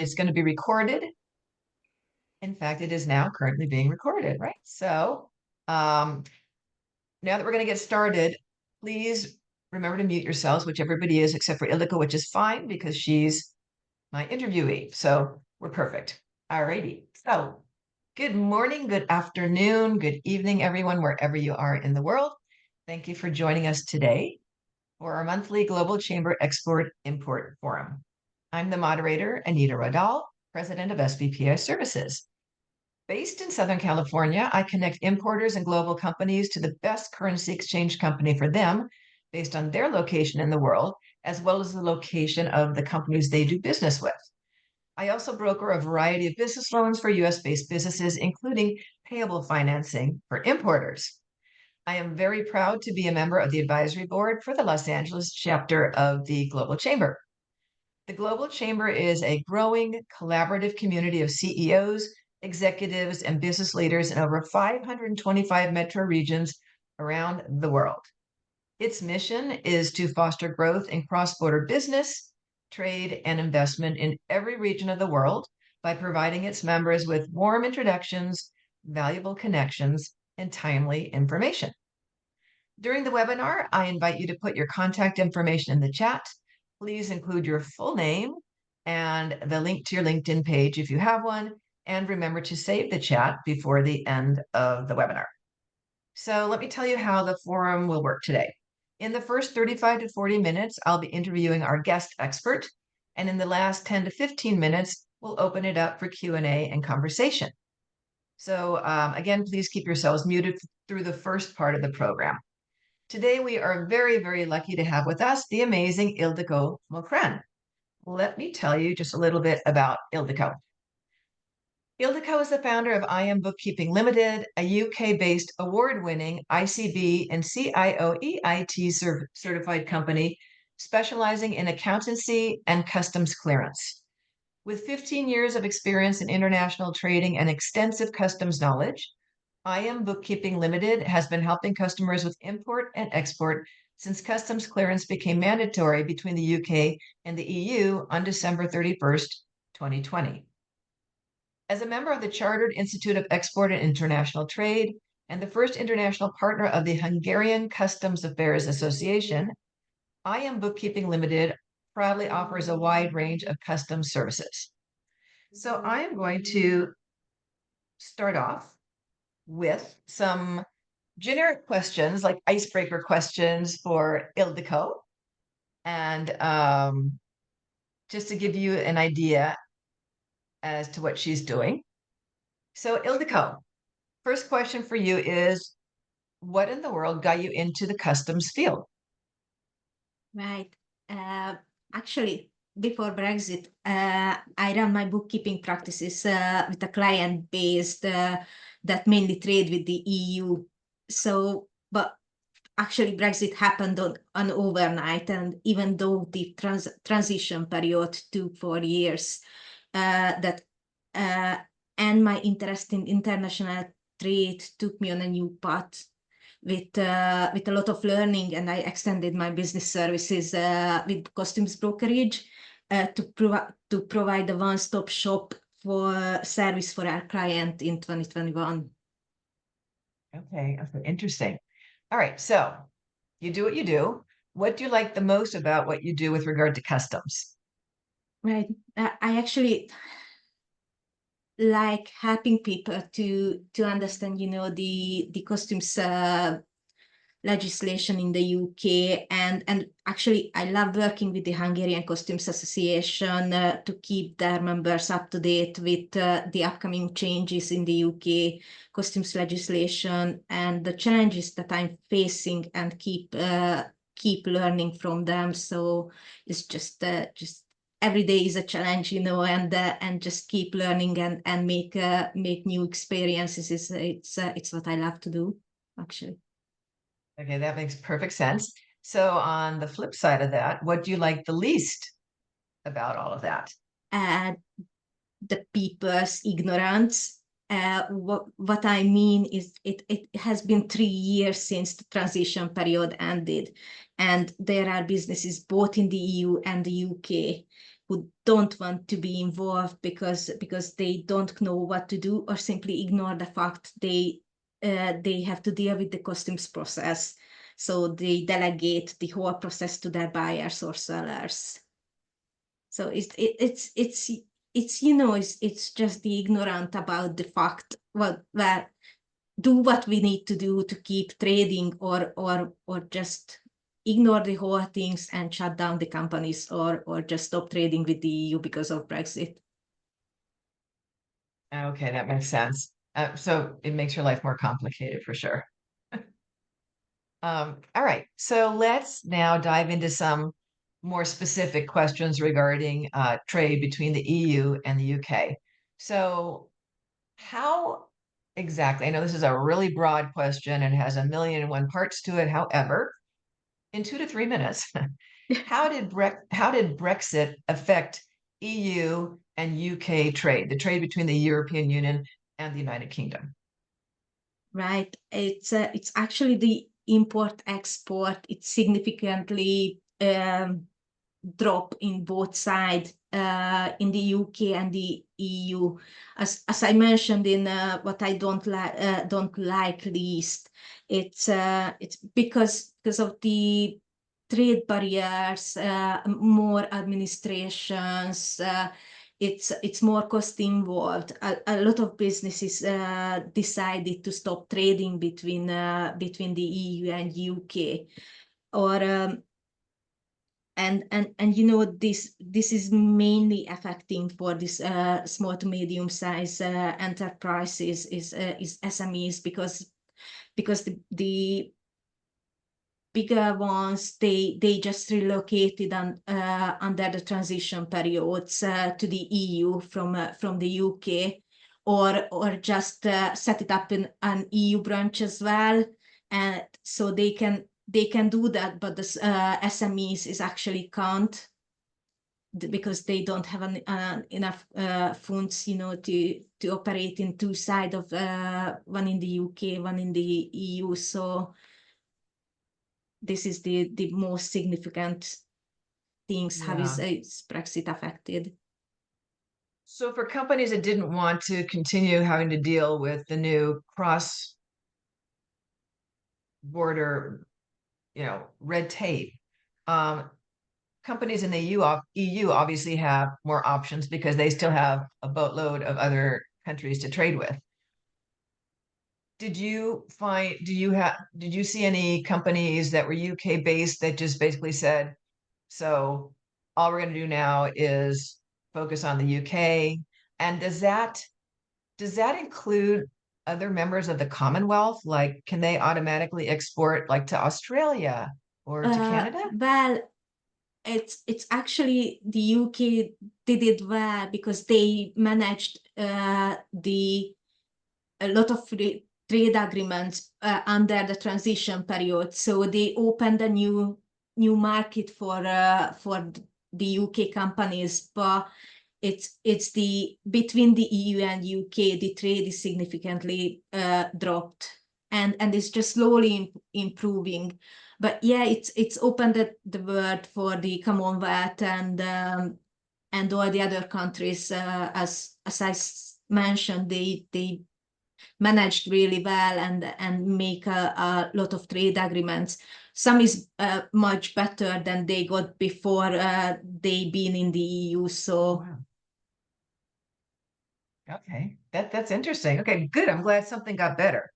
it's going to be recorded. In fact, it is now currently being recorded, right? So now that we're going to get started, please remember to mute yourselves, which everybody is except for Ildiko, which is fine because she's my interviewee. So we're perfect. All righty. So good morning, good afternoon, good evening, everyone, wherever you are in the world. Thank you for joining us today for our monthly Global Chamber Export-Import Forum. I'm the moderator, Anita Radal, president of SBPI Services. Based in Southern California, I connect importers and global companies to the best currency exchange company for them based on their location in the world, as well as the location of the companies they do business with. I also broker a variety of business loans for US-based businesses, including payable financing for importers. I am very proud to be a member of the advisory board for the Los Angeles chapter of the Global Chamber. The Global Chamber is a growing collaborative community of CEOs, executives, and business leaders in over 525 metro regions around the world. Its mission is to foster growth in cross-border business, trade, and investment in every region of the world by providing its members with warm introductions, valuable connections, and timely information. During the webinar, I invite you to put your contact information in the chat. Please include your full name and the link to your LinkedIn page if you have one, and remember to save the chat before the end of the webinar. So let me tell you how the forum will work today. In the first 35 to 40 minutes, I'll be interviewing our guest expert, and in the last 10 to 15 minutes, we'll open it up for Q&A and conversation. So again, please keep yourselves muted through the first part of the program. Today, we are very, very lucky to have with us the amazing Ildiko Mokren. Let me tell you just a little bit about Ildiko. Ildiko is the founder of I Am Bookkeeping Limited, a UK-based award-winning ICB and CIO-EIT certified company specializing in accountancy and customs clearance. With 15 years of experience in international trading and extensive customs knowledge, I Am Bookkeeping Limited has been helping customers with import and export since customs clearance became mandatory between the UK and the EU on December 31st, 2020. As a member of the Chartered Institute of Export and International Trade and the first international partner of the Hungarian Customs Affairs Association, I Am Bookkeeping Limited proudly offers a wide range of customs services. So I am going to start off with some generic questions, like icebreaker questions for Ildiko. And just to give you an idea as to what she's doing. So Ildiko, first question for you is, what in the world got you into the customs field? Right. Actually, before Brexit, I ran my bookkeeping practices with a client base that mainly trade with the EU. So, but actually Brexit happened on overnight, and even though the transition period took 4 years, and my interest in international trade took me on a new path with a lot of learning, and I extended my business services with customs brokerage to provide a one-stop shop for service for our client in 2021. Okay, interesting. All right, so you do what you do. What do you like the most about what you do with regard to customs? Right. I actually like helping people to understand, the customs legislation in the UK, and actually I love working with the Hungarian Customs Association to keep their members up to date with the upcoming changes in the UK customs legislation and the challenges that I'm facing, and keep learning from them. So it's just every day is a challenge, and just keep learning and make new experiences. It's what I love to do, actually. Okay, that makes perfect sense. So on the flip side of that, what do you like the least about all of that? The people's ignorance. What I mean is it has been 3 years since the transition period ended, and there are businesses both in the EU and the UK who don't want to be involved because they don't know what to do, or simply ignore the fact they have to deal with the customs process. So they delegate the whole process to their buyers or sellers. So it's just the ignorant about the fact do what we need to do to keep trading, or just ignore the whole things and shut down the companies, or just stop trading with the EU because of Brexit. Okay, that makes sense. So it makes your life more complicated for sure. All right, so let's now dive into some more specific questions regarding trade between the EU and the UK. So how exactly, I know this is a really broad question and has 1,000,001 parts to it. However, in 2 to 3 minutes, how did Brexit affect EU and UK trade, the trade between the European Union and the United Kingdom? Right. It's actually the import export. It's significantly drop in both sides in the UK and the EU. As I mentioned in what I don't like least, it's because of the trade barriers, more administrations. It's more cost involved. A lot of businesses decided to stop trading between the EU and UK, or and this is mainly affecting for this small to medium size enterprises is SMEs, because the bigger ones, they just relocated under the transition periods to the EU from the UK, or just set it up in an EU branch as well, and so they can do that, but the SMEs is actually can't, because they don't have enough funds, to operate in two sides of one in the UK, one in the EU. So this is the most significant things how is Brexit affected. So for companies that didn't want to continue having to deal with the new cross-border, red tape, companies in the EU obviously have more options because they still have a boatload of other countries to trade with. Did you see any companies that were UK based that just basically said, so all we're going to do now is focus on the UK? And does that include other members of the Commonwealth? Like, can they automatically export like to Australia or to Canada? Well, it's actually the UK did it well because they managed a lot of trade agreements under the transition period. So they opened a new market for the UK companies, but it's the between the EU and UK, the trade is significantly dropped, and it's just slowly improving. But yeah, it's opened the world for the Commonwealth and all the other countries. As I mentioned, they managed really well and make a lot of trade agreements. Some is much better than they got before they been in the EU. So. Wow. Okay, that's interesting. Okay, good. I'm glad something got better.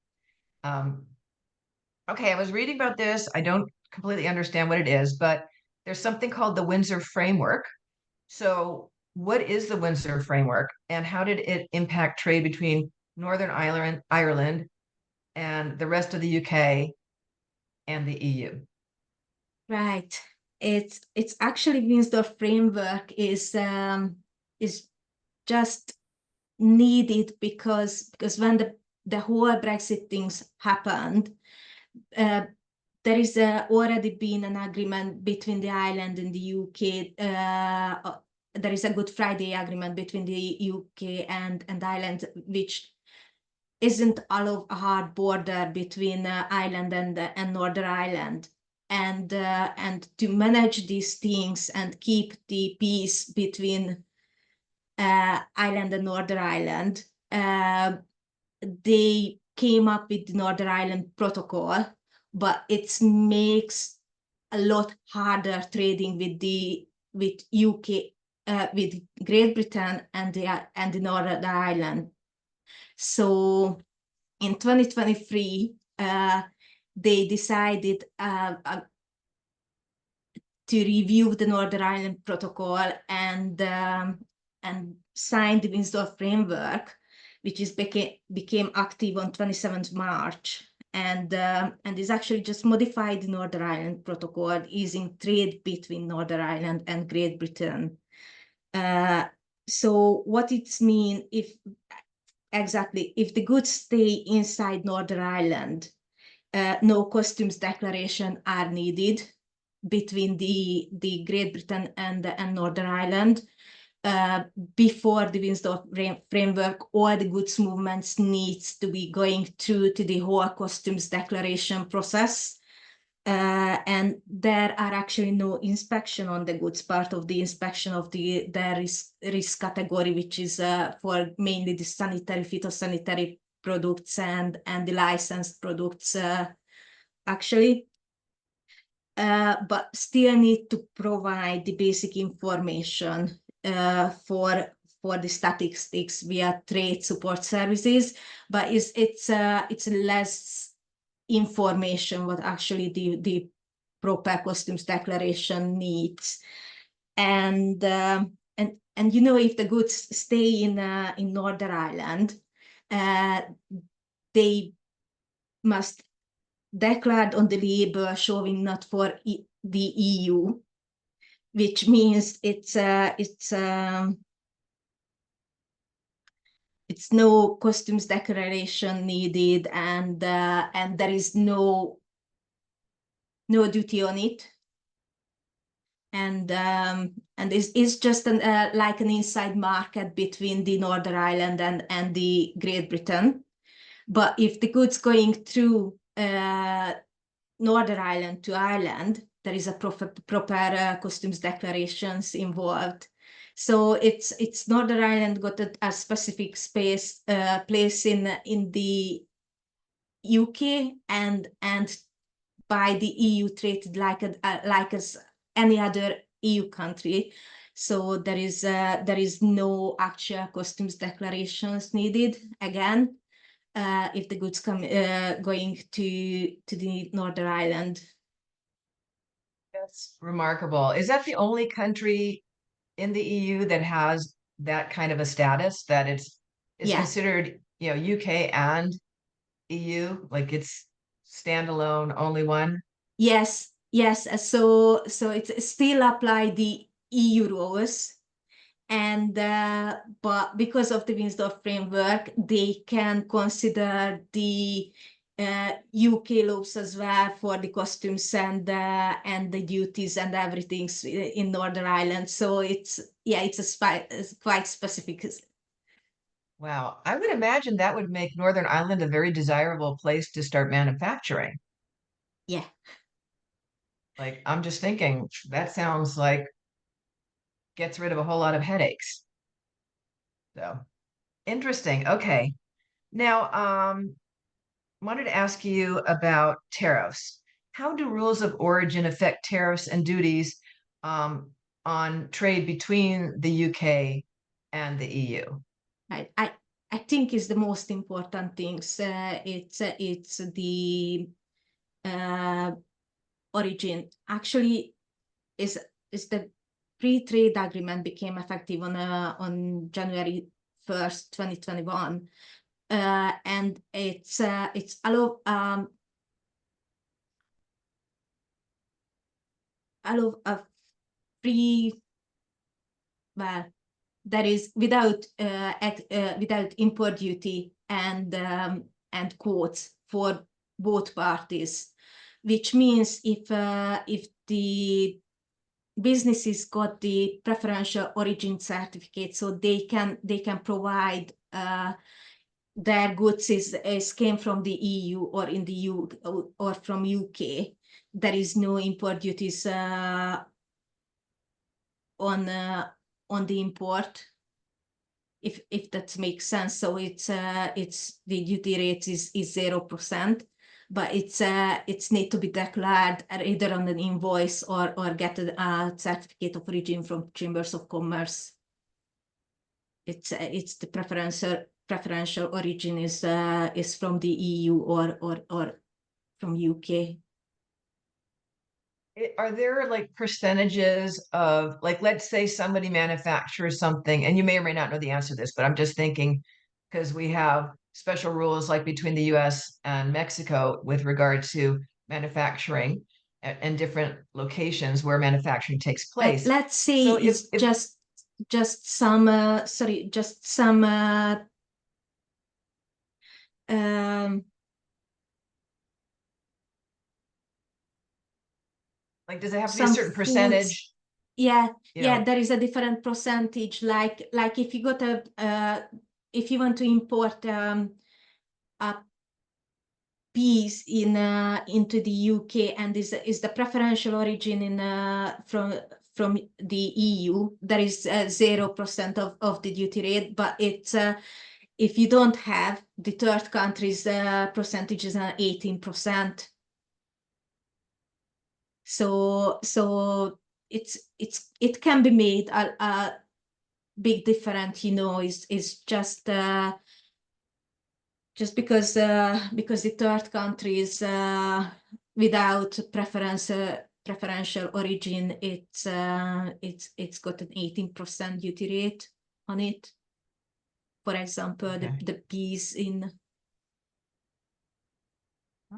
Okay, I was reading about this. I don't completely understand what it is, but there's something called the Windsor Framework. So, what is the Windsor Framework, and how did it impact trade between Northern Ireland, and the rest of the UK and the EU? Right. It's actually means the framework is just needed because when the whole Brexit things happened, there is already been an agreement between the island and the UK. There is a Good Friday agreement between the UK and Ireland, which isn't allow a hard border between Ireland and Northern Ireland. and to manage these things and keep the peace between Ireland and Northern Ireland, they came up with the Northern Ireland Protocol, but it makes a lot harder trading with UK, with Great Britain and the Northern Ireland. So in 2023, they decided to review the Northern Ireland Protocol and signed the Windsor Framework, which became active on 27th March, and is actually just modified the Northern Ireland Protocol, easing trade between Northern Ireland and Great Britain. So what it means if the goods stay inside Northern Ireland, no customs declaration are needed between the Great Britain and Northern Ireland. Before the Windsor Framework, all the goods movements needs to be going through to the whole customs declaration process. And there are actually no inspection on the goods, part of the inspection of the risk category, which is for mainly the sanitary, phytosanitary products and the licensed products, actually. But still need to provide the basic information for the statistics via trade support services, but it's less information what actually the proper customs declaration needs. And you know, if the goods stay in Northern Ireland, they must declared on the label showing not for the EU, which means it's no customs declaration needed, and there is no duty on it, and it's just like an inside market between the Northern Ireland and the Great Britain. But if the goods going through Northern Ireland to Ireland, there is a proper customs declarations involved. So it's Northern Ireland got a specific place in the UK and by the EU treated like as any other EU country. So there is no actual customs declarations needed again. If the goods come going to the Northern Ireland. That's remarkable. Is that the only country in the EU that has that kind of a status, that it's considered, you know, UK and EU, like it's standalone, only one? Yes. So it's still apply the EU rules, and but because of the Windsor Framework, they can consider the UK laws as well for the customs and the duties and everything in Northern Ireland. So it's quite specific. Wow, I would imagine that would make Northern Ireland a very desirable place to start manufacturing. Yeah. Like, I'm just thinking, that sounds like gets rid of a whole lot of headaches. So interesting. Okay. Now, wanted to ask you about tariffs. How do rules of origin affect tariffs and duties on trade between the UK and the EU? I think is the most important things. It's the origin. Actually, is the free trade agreement became effective on January 1st, 2021, and it's allow a free, well, that is without import duty and quotas for both parties, which means if the businesses got the preferential origin certificate, so they can provide their goods came from the EU or in the EU or from UK, there is no import duties on the import, if that makes sense. So it's the duty rate is 0%, but it's need to be declared either on an invoice or get a certificate of origin from Chambers of Commerce. It's the preferential origin is from the EU or from UK. Are there like percentages of, like, let's say somebody manufactures something, and you may or may not know the answer to this, but I'm just thinking, because we have special rules like between the US and Mexico with regard to manufacturing and different locations where manufacturing takes place. Let's say So it's if just some like, does it have to be a some certain foods. percentage? Yeah, You know, there is a different percentage. Like if you got if you want to import a piece into the UK and is the preferential origin in from the EU, there is 0% of the duty rate, but it's if you don't have, the third country's percentage is 18%. So it can be made a big difference, is just because the third country is without preferential origin, it's got an 18% duty rate on it. For example, okay. the peas in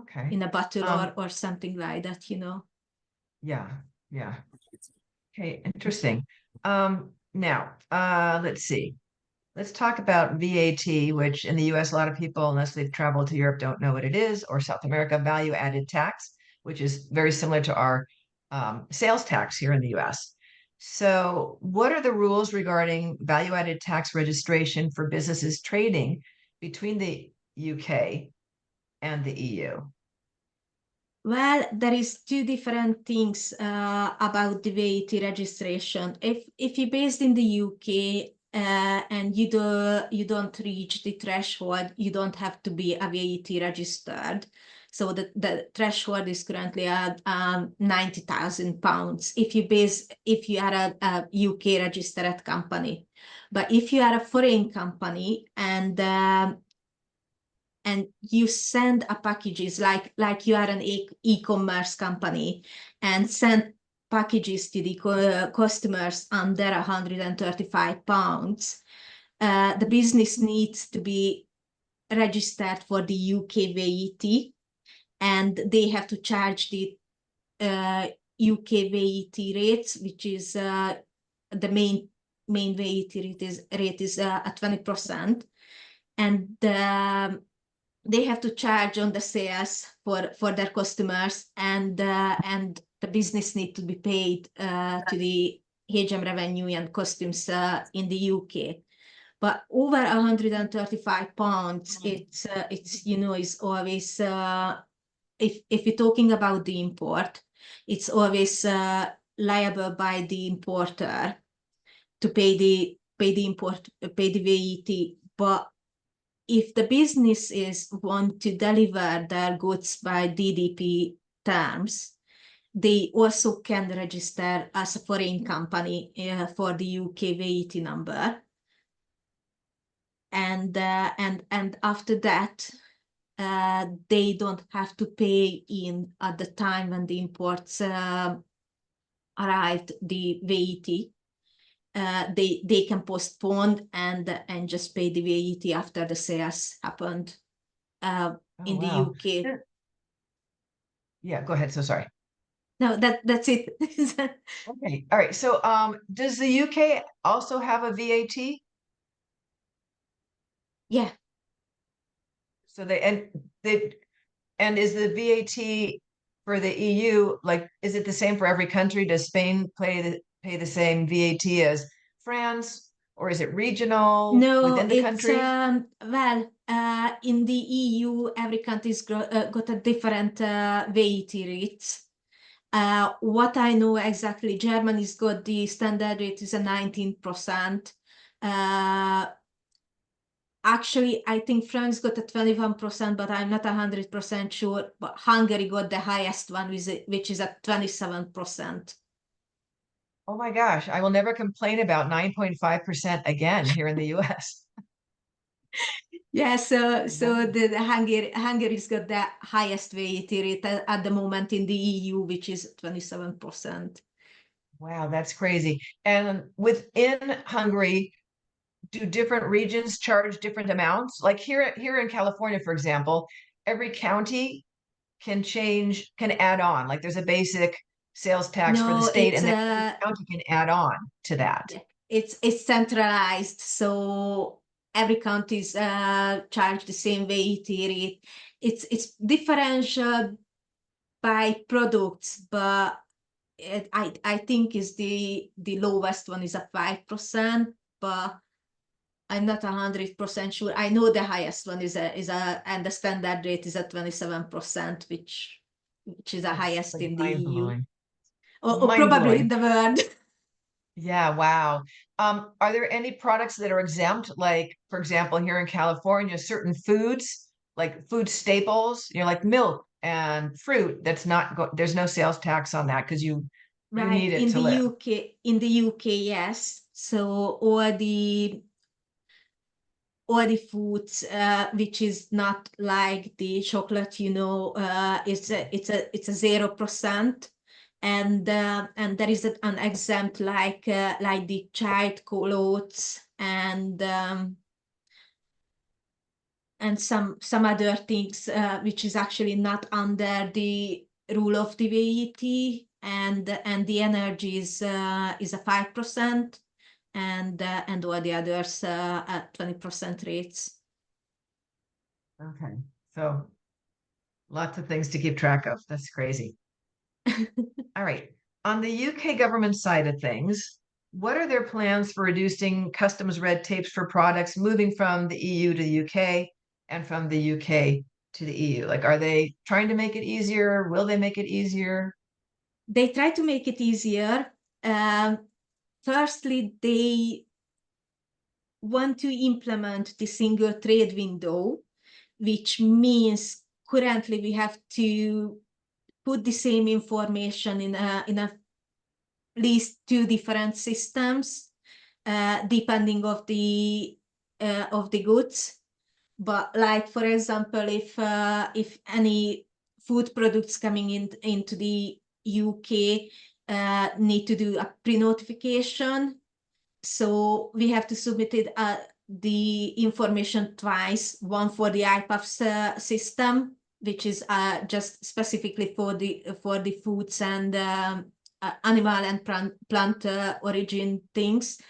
Okay. a bottle or something like that, Yeah, yeah. Okay, interesting. Now, let's see. Let's talk about VAT, which in the US, a lot of people, unless they've traveled to Europe, don't know what it is, or South America, value added tax, which is very similar to our sales tax here in the US. So, what are the rules regarding value added tax registration for businesses trading between the UK and the EU? Well, there is two different things about the VAT registration. If you're based in the UK and you don't reach the threshold, you don't have to be a VAT registered. So the threshold is currently at £90,000 if you are a UK registered company. But if you are a foreign company and you send a packages like you are an e-commerce company and send packages to the customers under £135, the business needs to be registered for the UK VAT, and they have to charge the UK VAT rates, which is the main VAT rate is at 20%, and they have to charge on the sales for their customers, and the business need to be paid to the HM Revenue and Customs in the UK. But over £135, it's is always if you're talking about the import, it's always liable by the importer to pay the VAT. But if the businesses want to deliver their goods by DDP terms, they also can register as a foreign company for the UK VAT number. And after that, they don't have to pay in at the time when the imports arrived the VAT. They can postpone and just pay the VAT after the sales happened in the Wow. UK. Yeah, go ahead. So sorry. No, that's it. Okay. All right. So does the UK also have a VAT? Yeah. So and is the VAT for the EU, like, is it the same for every country? Does Spain pay the same VAT as France, or is it regional No, within the it's country? well, in the EU, every country's got a different VAT rates. What I know exactly, Germany's got the standard rate is a 19%. Actually, I think France got a 21%, but I'm not 100% sure. But Hungary got the highest one, which is at 27%. Oh my gosh, I will never complain about 9.5% again here in the US. Yeah, so Wow. the Hungary's got the highest VAT rate at the moment in the EU, which is 27%. Wow, that's crazy. And within Hungary, do different regions charge different amounts? Like here in California, for example, every county can add on. Like there's a basic sales tax for the No, state, and then every county can add on to that. it's centralized, so every county is charged the same VAT rate. It's differential by products, but I think is the lowest one is a 5%, but I'm not 100% sure. I know the highest one is and the standard rate is at 27%, which is the That's highest like in the mind EU, blowing. or Mind probably in blowing. the world. Yeah, wow. Are there any products that are exempt? Like, for example, here in California, certain foods, like food staples, like milk and fruit, there's no sales tax on that because you Right. need it to live. In the UK, yes. So all the foods which is not like the chocolate, it's a 0%. And there is an exempt like the child clothes and some other things which is actually not under the rule of the VAT, and the energy is a 5%, and all the others at 20% rates. Okay. So lots of things to keep track of. That's crazy. All right. On the UK government side of things, what are their plans for reducing customs red tapes for products moving from the EU to the UK and from the UK to the EU? Like, are they trying to make it easier? Will they make it easier? They try to make it easier. Firstly, they want to implement the single trade window, which means currently we have to put the same information in a least two different systems, depending of the goods. But like for example, if any food products coming into the UK need to do a pre-notification, so we have to submit the information twice, one for the IPAFS system, which is just specifically for the foods and animal and plant origin things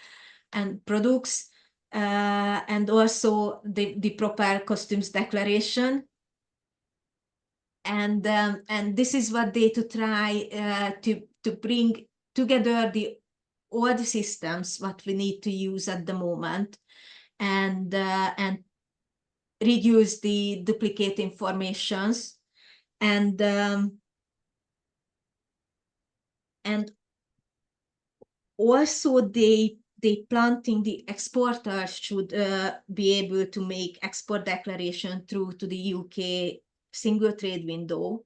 and products, and also the proper customs declaration. And this is what they to try to bring together all the systems what we need to use at the moment, and reduce the duplicate informations, and also they planting the exporters should be able to make export declaration through to the UK single trade window,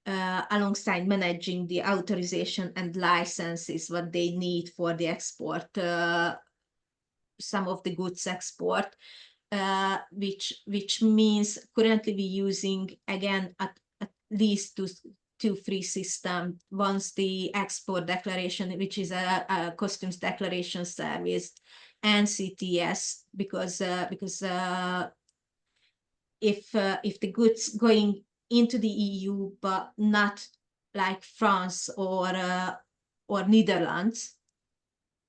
alongside managing the authorization and licenses what they need for the export, some of the goods export, which means currently we're using again at least two free system. Once the export declaration, which is a customs declaration service, and CTS, because if the goods going into the EU but not like France or Netherlands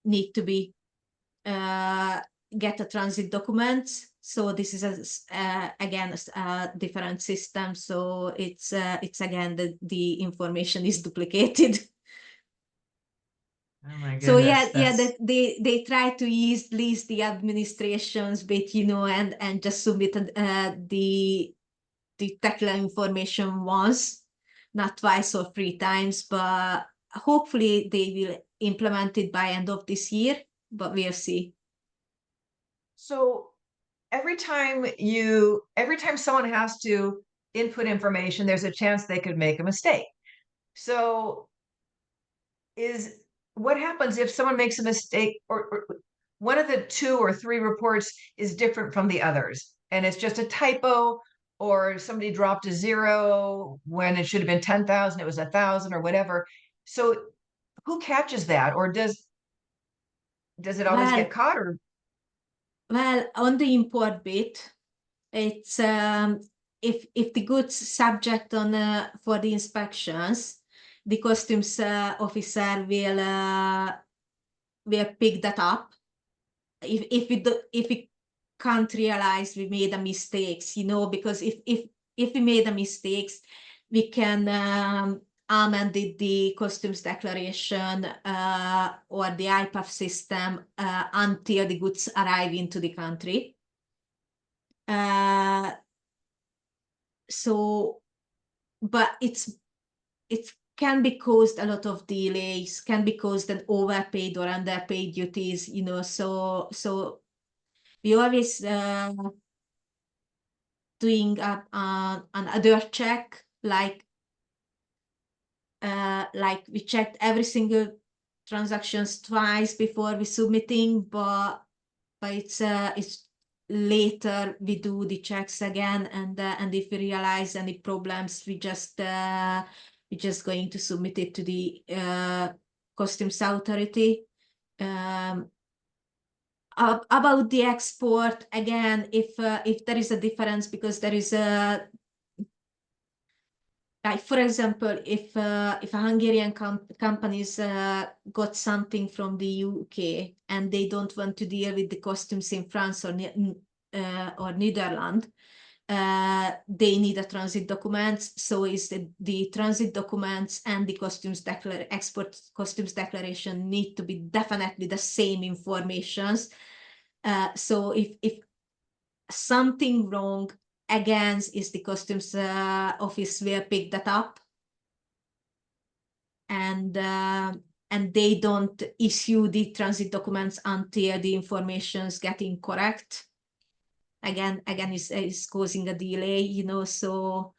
need to be get a transit document. So this is again a different system. So it's again the information is duplicated. Oh my So goodness, yeah, that's they try to ease the administrations bit, and just submit the technical information once, not twice or 3 times, but hopefully they will implement it by end of this year, but we'll see. So every time someone has to input information, there's a chance they could make a mistake. So is what happens if someone makes a mistake or one of the 2 or 3 reports is different from the others and it's just a typo or somebody dropped a 0 when it should have been 10,000, it was 1,000 or whatever. So who catches that, or does it always Well, get caught, or well, on the import bit, it's if the goods subject on for the inspections, the customs officer will pick that up. If we can't realize we made a mistakes, because if we made a mistakes, we can amend the customs declaration or the IPAF system until the goods arrive into the country. So, but it can be caused a lot of delays, can be caused an overpaid or underpaid duties, so we always doing another check, like we checked every single transactions twice before we submitting, but it's later we do the checks again, and if we realize any problems, we just going to submit it to the customs authority. About the export, again, if there is a difference, because there is a, like, for example, if a Hungarian companies got something from the UK and they don't want to deal with the customs in France or Netherlands, they need a transit documents. So is the transit documents and the export customs declaration need to be definitely the same informations. So if something wrong, again, is the customs office will pick that up, and they don't issue the transit documents until the information is getting correct. Again, is causing a delay, so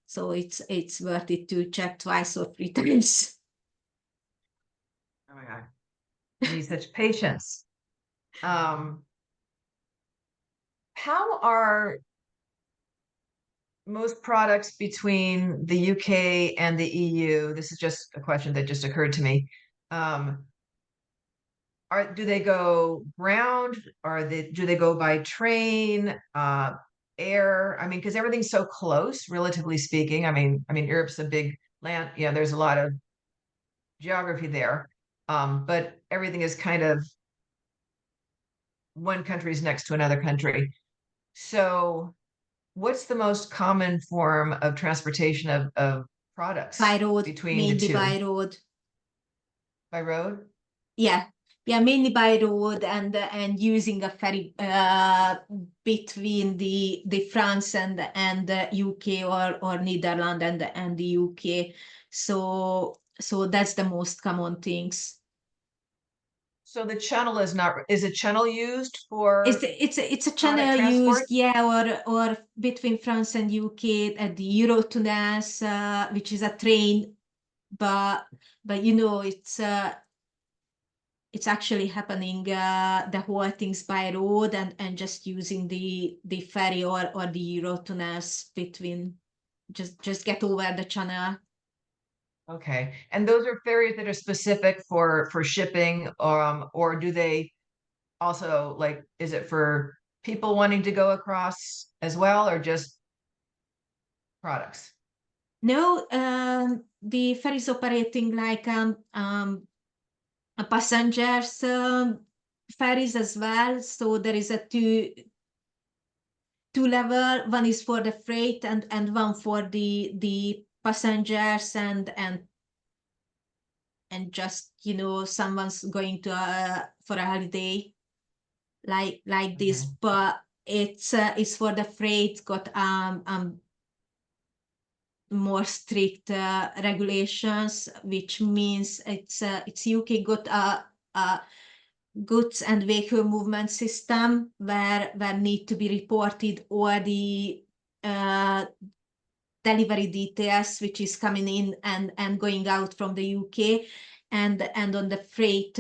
it's worth it to check twice or 3 times. oh my God, I need such patience. How are most products between the UK and the EU? This is just a question that just occurred to me. Do they go ground, or do they go by train, air? I mean, because everything's so close, relatively speaking. I mean, Europe's a big land. Yeah, there's a lot of geography there, but everything is kind of one country's next to another country. So what's the most common form of transportation of products By road, between the mainly two? by road. By road? Yeah, mainly by road, and using a ferry between the France and the UK or Netherlands and the UK. So that's the most common things. So the channel is a channel used for It's a product channel transport? used, yeah, or between France and UK at the Eurotunnels, which is a train, but it's actually happening the whole things by road, and just using the ferry or the Eurotunnels between, just get over the channel. Okay, and those are ferries that are specific for shipping, or do they also, like, is it for people wanting to go across as well, or just products? No, the ferry is operating like a passengers ferries as well. So there is a two level. One is for the freight and one for the passengers, and just someone's going to for a holiday like this, Okay. but it's for the freight got more strict regulations, which means it's UK got a goods and vehicle movement system where need to be reported all the delivery details which is coming in and going out from the UK. And on the freight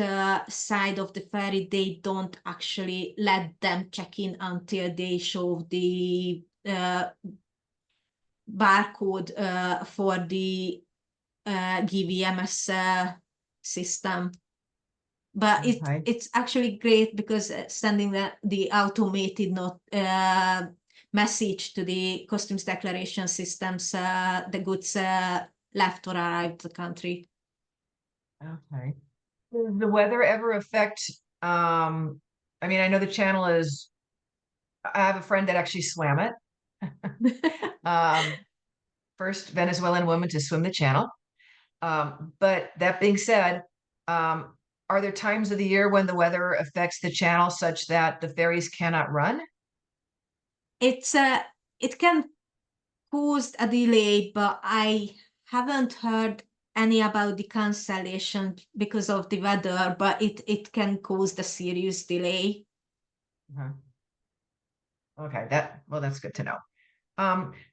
side of the ferry, they don't actually let them check in until they show the barcode for the GVMS system. But Okay. it's actually great because sending the automated note message to the customs declaration systems, the goods left or arrived the country. Okay. Does the weather ever affect, I mean, I know the channel is, I have a friend that actually swam it. First Venezuelan woman to swim the channel. But that being said, are there times of the year when the weather affects the channel such that the ferries cannot run? It can cause a delay, but I haven't heard any about the cancellation because of the weather, but it can cause the serious delay. Uh-huh. Okay, that's good to know.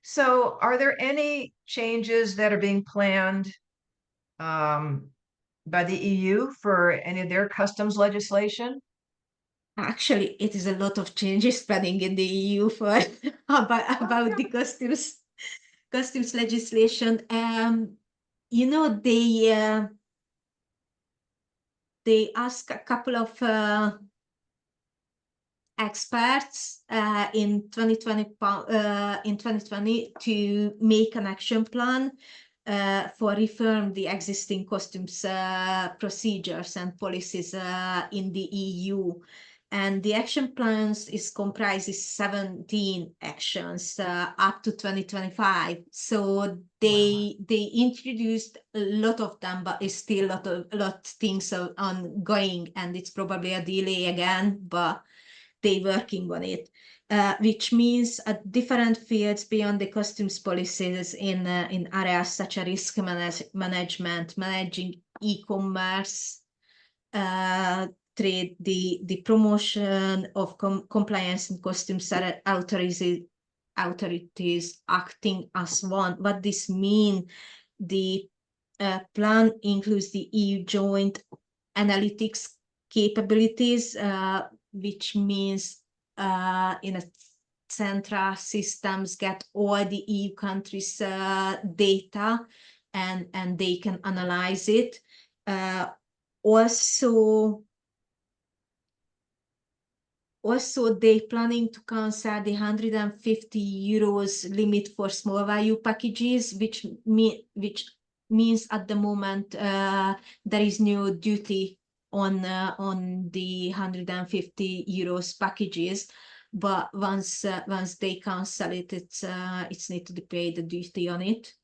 So are there any changes that are being planned by the EU for any of their customs legislation? Actually, it is a lot of changes spreading in the EU for about the customs legislation. You know, they ask a couple of experts in 2020 to make an action plan for reform the existing customs procedures and policies in the EU. And the action plans comprises 17 actions up to 2025. So they introduced a lot of them, but it's still a lot things are ongoing, and it's probably a delay again, but they working on it. Which means at different fields beyond the customs policies in areas such as risk management, managing e-commerce, trade, the promotion of compliance and customs authorities acting as one. What this means, the plan includes the EU joint analytics capabilities, which means in a central systems get all the EU countries data and they can analyze it. Also, they planning to cancel the 150 euros limit for small value packages, which means at the moment there is no duty on the 150 euros packages. But once they cancel it, it's need to pay the duty on it,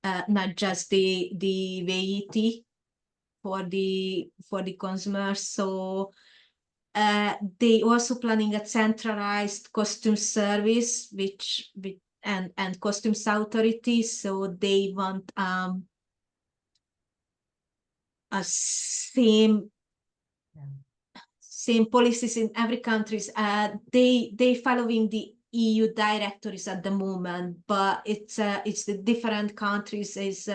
not just the VAT for the consumers. So they also planning a centralized customs service, and customs authorities. So they want a same policies in every countries. They following the EU directories at the moment, but it's the different countries is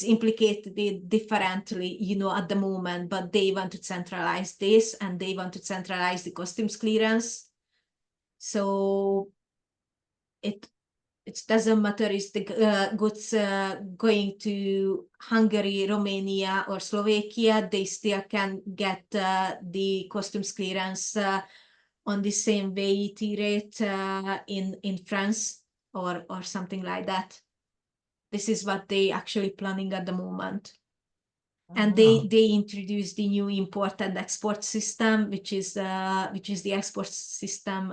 implicated differently, you know, at the moment. But they want to centralize this, and they want to centralize the customs clearance. So it doesn't matter if the goods going to Hungary, Romania, or Slovakia, they still can get the customs clearance on the same VAT rate in France or something like that. This is what they actually planning at the moment. And they introduced the new import and export system, which is the export system.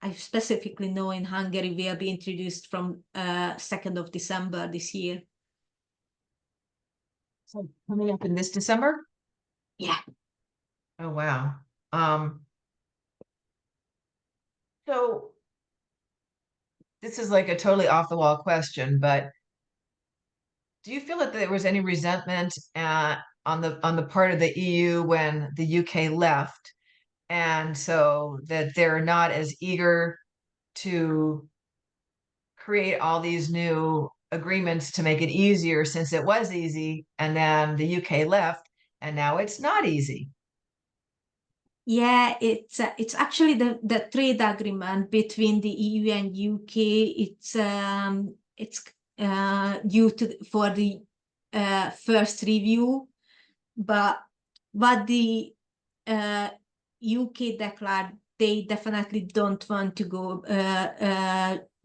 I specifically know in Hungary will be introduced from 2nd of December this year. So coming up in this December? Yeah. Oh, wow. So this is like a totally off the wall question, but do you feel that there was any resentment on the part of the EU when the UK left, and so that they're not as eager to create all these new agreements to make it easier since it was easy, and then the UK left, and now it's not easy? Yeah, it's actually the trade agreement between the EU and UK. It's due to for the first review, but what the UK declared, they definitely don't want to go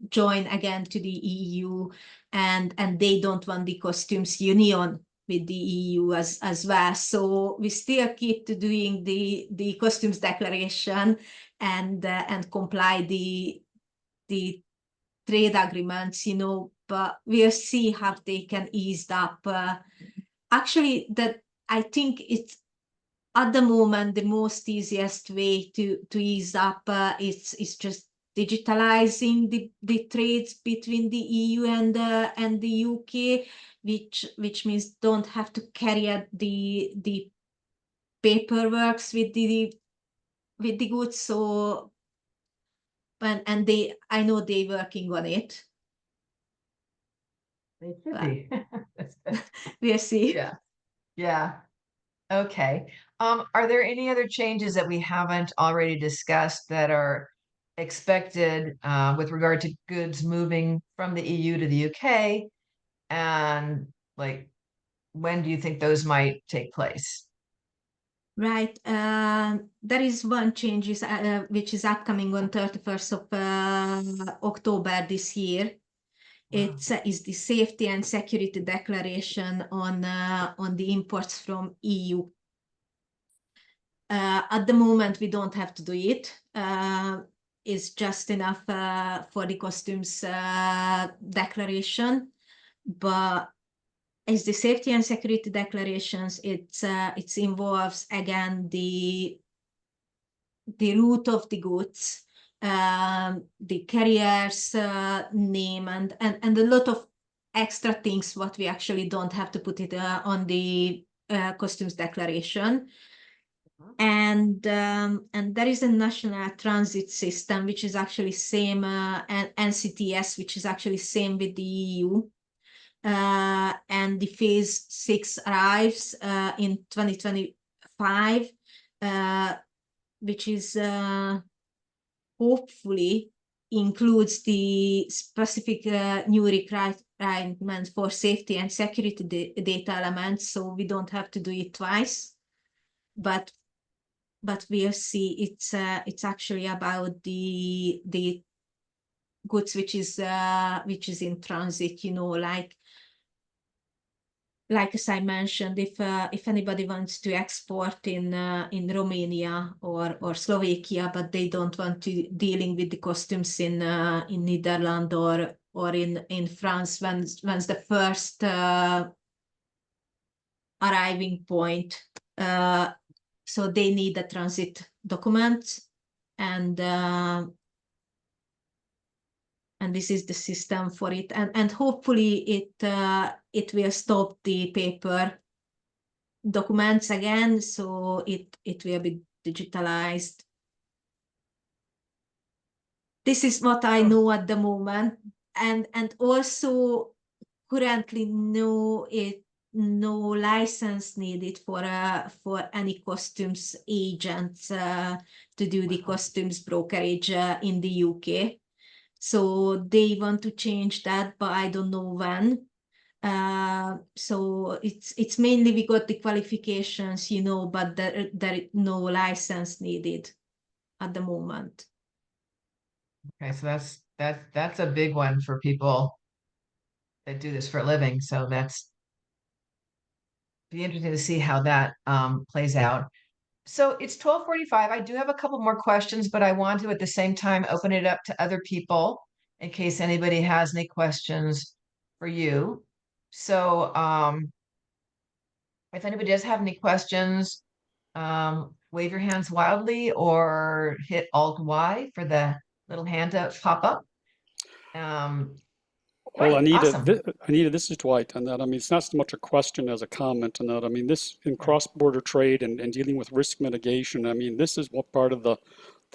join again to the EU, and they don't want the customs union with the EU as well. So we still keep to doing the customs declaration and comply the trade agreements, but we'll see how they can ease up. Actually, that I think it's at the moment the most easiest way to ease up is just digitalizing the trades between the EU and the UK, which means don't have to carry out the paperworks with the goods. So and I know they're working on it, They should but be. we'll see. Yeah. Yeah. Okay. Are there any other changes that we haven't already discussed that are expected with regard to goods moving from the EU to the UK? And like, when do you think those might take place? Right. There is one change which is upcoming on 31st of October this year. Wow. It's is the safety and security declaration on the imports from EU. At the moment, we don't have to do it. It's just enough for the customs declaration, but as the safety and security declarations, it involves again the route of the goods, the carrier's name, and a lot of extra things what we actually don't have to put it on the customs declaration. And there is a national transit system which is actually same, and NCTS, which is actually same with the EU. And the phase 6 arrives in 2025, which is hopefully includes the specific new requirements for safety and security data elements, so we don't have to do it twice. But we'll see. It's actually about the goods which is in transit, like as I mentioned, if anybody wants to export in Romania or Slovakia, but they don't want to dealing with the customs in Netherlands or in France, when's the first arriving point, so they need a transit document, and this is the system for it, and hopefully it will stop the paper documents again, so it will be digitalized. This is what I know at the moment, and also currently no license needed for any customs agents to do the customs brokerage in the UK. So they want to change that, but I don't know when. So it's mainly we got the qualifications, but there is no license needed at the moment. Okay, so that's a big one for people that do this for a living. So that's be interesting to see how that plays out. So it's 12:45. I do have a couple more questions, but I want to at the same time open it up to other people in case anybody has any questions for you. So if anybody does have any questions, wave your hands wildly or hit Alt Y for the little hand to pop up. Well, Great, awesome. Anita, this is Dwight, and that I mean it's not so much a question as a comment, and that I mean this in Yeah. cross-border trade and dealing with risk mitigation. I mean this is what part of the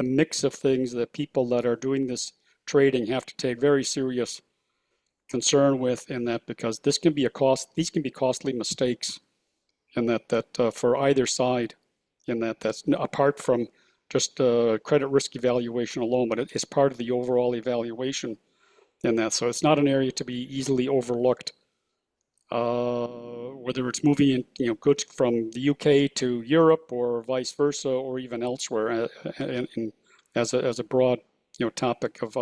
mix of things that people that are doing this trading have to take very serious concern with, in that because this can be a cost. These can be costly mistakes, in that for either side, in that's apart from just credit risk evaluation alone, but it is part of the overall evaluation in that. So it's not an area to be easily overlooked. Whether it's moving in, goods from the UK to Europe or vice versa, or even elsewhere, as a broad, topic of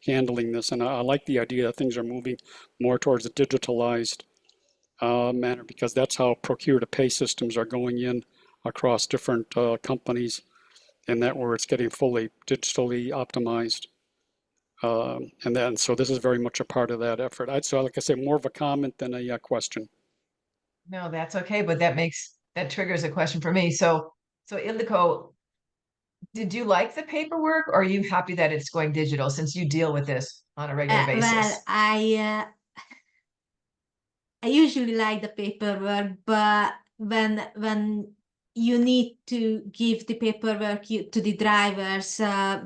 handling this. And I like the idea that things are moving more towards a digitalized manner, because that's how procure to pay systems are going in across different companies, and that where it's getting fully digitally optimized. And then, so this is very much a part of that effort. So like I say, more of a comment than a question. No, that's okay, but that triggers a question for me. So Ildiko, did you like the paperwork, or are you happy that it's going digital since you deal with this on a regular Well, basis? I usually like the paperwork, but when you need to give the paperwork to the drivers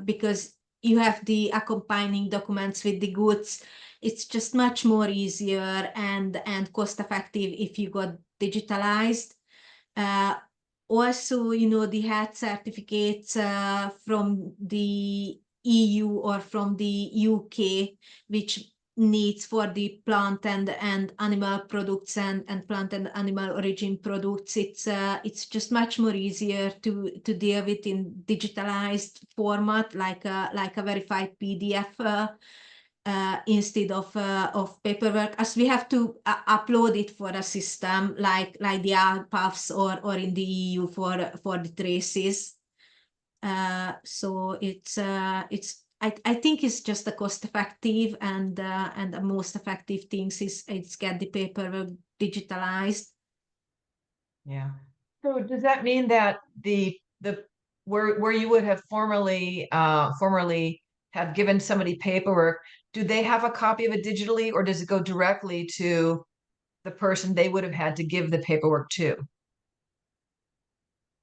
because you have the accompanying documents with the goods, it's just much more easier and cost effective if you got digitalized. Uh, Also, the health certificates from the EU or from the UK, which needs for the plant and animal products and plant and animal origin products, it's just much more easier to deal with in digitalized format, like a verified PDF instead of paperwork, as we have to upload it for a system like the RPAFs or in the EU for the traces. So it's I think it's just the cost effective and the most effective things is it's get the paperwork digitalized. Yeah. So does that mean that the where you would have formerly have given somebody paperwork, do they have a copy of it digitally, or does it go directly to the person they would have had to give the paperwork to?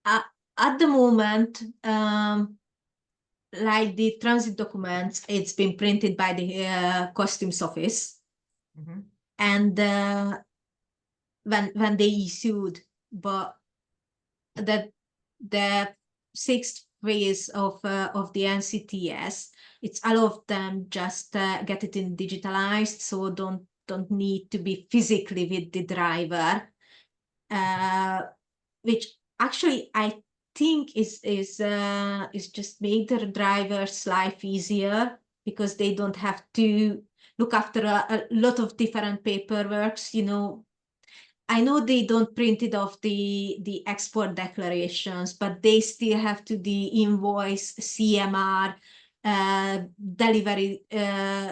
At the moment, like the transit documents, it's been printed by the customs office, Mhm. and when they issued, but the sixth phase of the NCTS, it's all of them just get it in digitalized, so don't need to be physically with the driver, which actually I think is just make the driver's life easier, because they don't have to look after a lot of different paperworks. I know they don't print it off the export declarations, but they still have to the invoice, CMR, delivery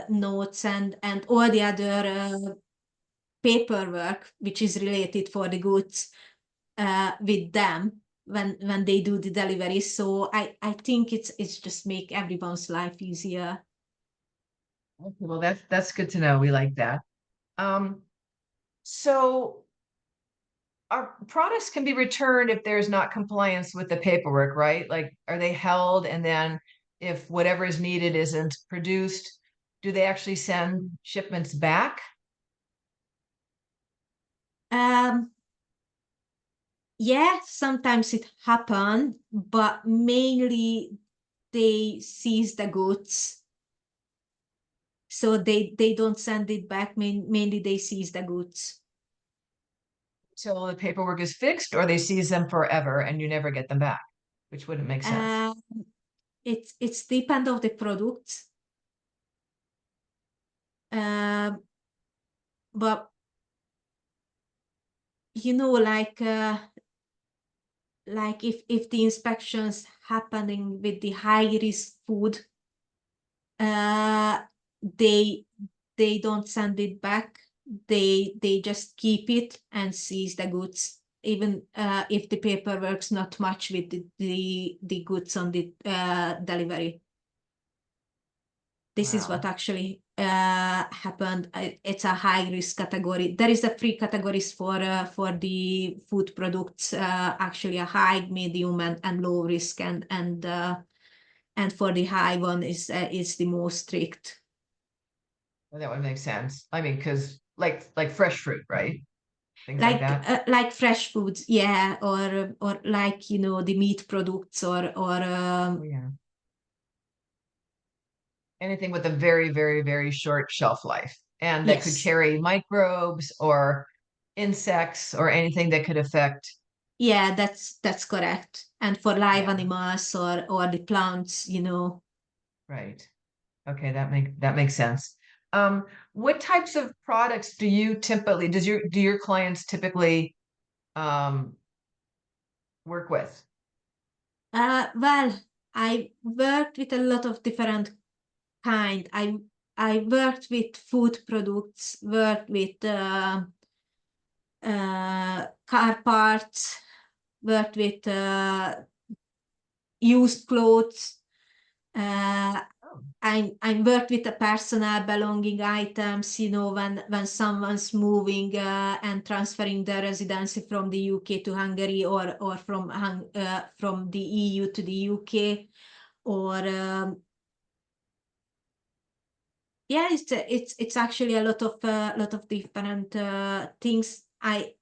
notes, and all the other paperwork which is related for the goods with them when they do the delivery. So I think it's just make everyone's life easier. Okay, well, that's good to know. We like that. Um, so our products can be returned if there's not compliance with the paperwork, right? Like, are they held, and then if whatever is needed isn't produced, do they actually send shipments back? Um, yeah, sometimes it happen, but mainly they seize the goods. So they don't send it back. Mainly they seize the goods. Till the paperwork is fixed, or they seize them forever and you never get them back, which wouldn't make sense. Um, it's depend of the products. Um, but like if the inspections happening with the high risk food, uh, they don't send it back. They just keep it and seize the goods, even if the paperwork's not much with the goods on the delivery. This is what Wow. actually happened. It's a high risk category. There is a three categories for the food products. Actually, a high, medium, and low risk, and for the high one is the most strict. Well, that would make sense. I mean, because like fresh fruit, right? Things like that. Like fresh foods, yeah, or like the meat products or Oh, yeah. Anything with a very, very, very short shelf life and that could yes, carry microbes or insects or anything that could affect. yeah, that's correct. And for live Yeah, animals or the plants, right. Okay, that makes sense. What types of products do you typically, do your clients typically um work with? Well, I worked with a lot of different kind. I worked with food products, worked with car parts, worked with used clothes. Oh, I worked with the personal belonging items, when someone's moving and transferring their residency from the UK to Hungary or from the EU to the UK, or yeah, it's actually a lot of different things. I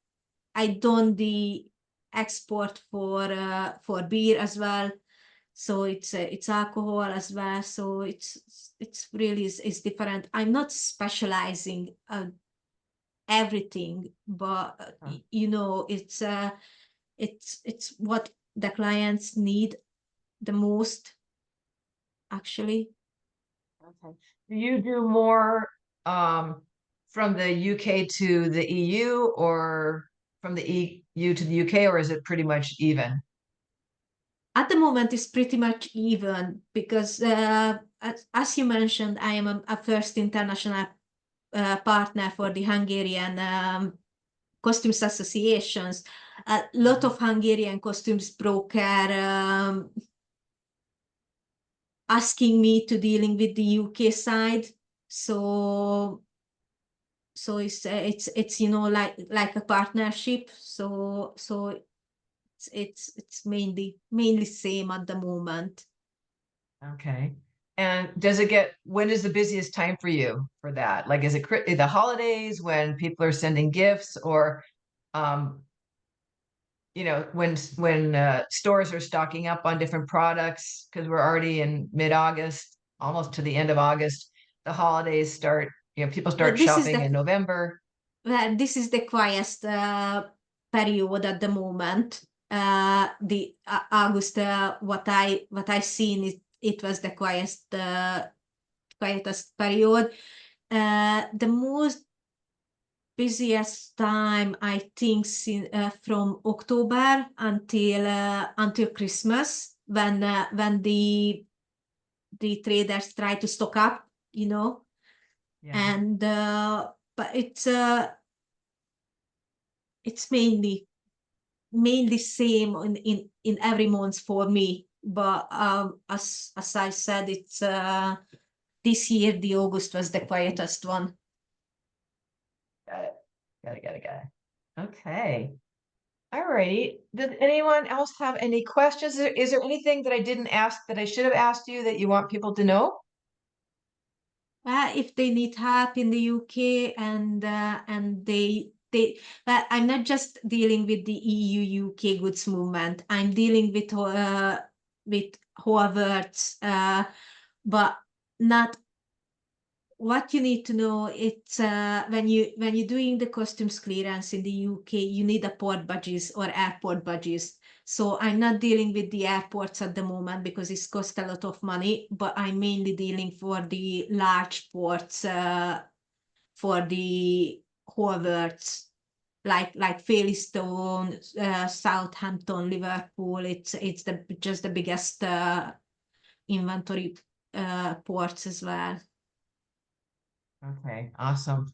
done the export for beer as well, so it's alcohol as well. So it's really is different. I'm not specializing everything, but huh. it's what the clients need the most, actually. Okay. Do you do more um from the UK to the EU or from the EU to the UK, or is it pretty much even? At the moment, it's pretty much even because, as you mentioned, I am a first international partner for the Hungarian costumes associations. A lot of Hungarian costumes broker asking me to dealing with the UK side. So it's like a partnership. So it's mainly same at the moment. Okay. And when is the busiest time for you for that? Like, is it the holidays when people are sending gifts or, um, when stores are stocking up on different products because we're already in mid-August, almost to the end of August, the holidays start, people Well, start shopping in November. this is the quietest period at the moment. The August, what I seen it was the quietest period. The most busiest time, I think, from October until Christmas, when the traders try to stock up, Yeah. and but it's mainly same in every month for me. But as I said, it's this year the August was the quietest one. Got it. Got it. Okay. All righty. Does anyone else have any questions? Is there anything that I didn't ask that I should have asked you that you want people to know? If they need help in the UK, and but I'm not just dealing with the EU UK goods movement. I'm dealing with Harvard's, but not what you need to know. It's when you're doing the customs clearance in the UK, you need a port badges or airport badges. So I'm not dealing with the airports at the moment because it's cost a lot of money, but I'm mainly dealing for the large ports, for the Hogwarts, like Felixstowe, Southampton, Liverpool. It's just the biggest inventory ports as well. Okay, awesome.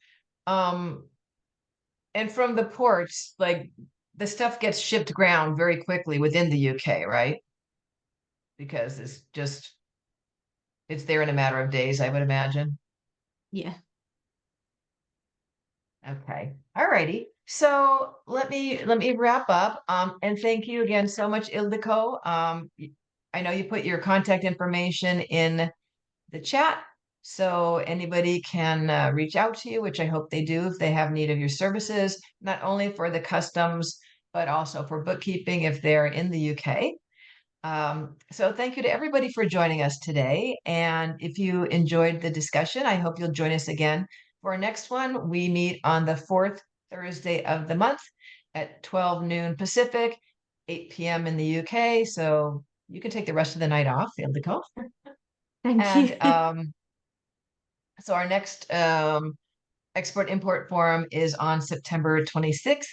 Um, and from the ports, like the stuff gets shipped ground very quickly within the UK, right? Because it's just it's there in a matter of days, I would imagine. Yeah. Okay. All righty. So let me wrap up. And thank you again so much, Ildiko. I know you put your contact information in the chat, so anybody can reach out to you, which I hope they do if they have need of your services, not only for the customs, but also for bookkeeping if they're in the UK. So thank you to everybody for joining us today. And if you enjoyed the discussion, I hope you'll join us again for our next one. We meet on the fourth Thursday of the month at 12 noon Pacific, 8 p.m. in the UK. So you can take the rest of the night off, Ildiko. Thank And you. so our next Export-Import Forum is on September 26th.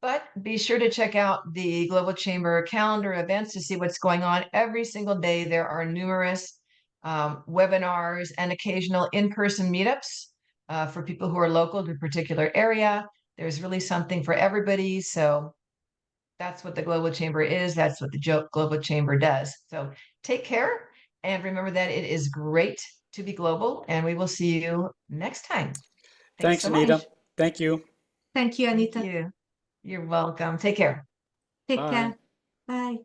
But be sure to check out the Global Chamber calendar events to see what's going on. Every single day, there are numerous webinars and occasional in-person meetups for people who are local to a particular area. There's really something for everybody. So that's what the Global Chamber is. That's what the Global Chamber does. So take care and remember that it is great to be global, and we will see you next time. Thanks Thanks, so much. Anita. Thank you. Thank you, Thank Anita. you. You're welcome. Take care. Take Bye. care. Bye.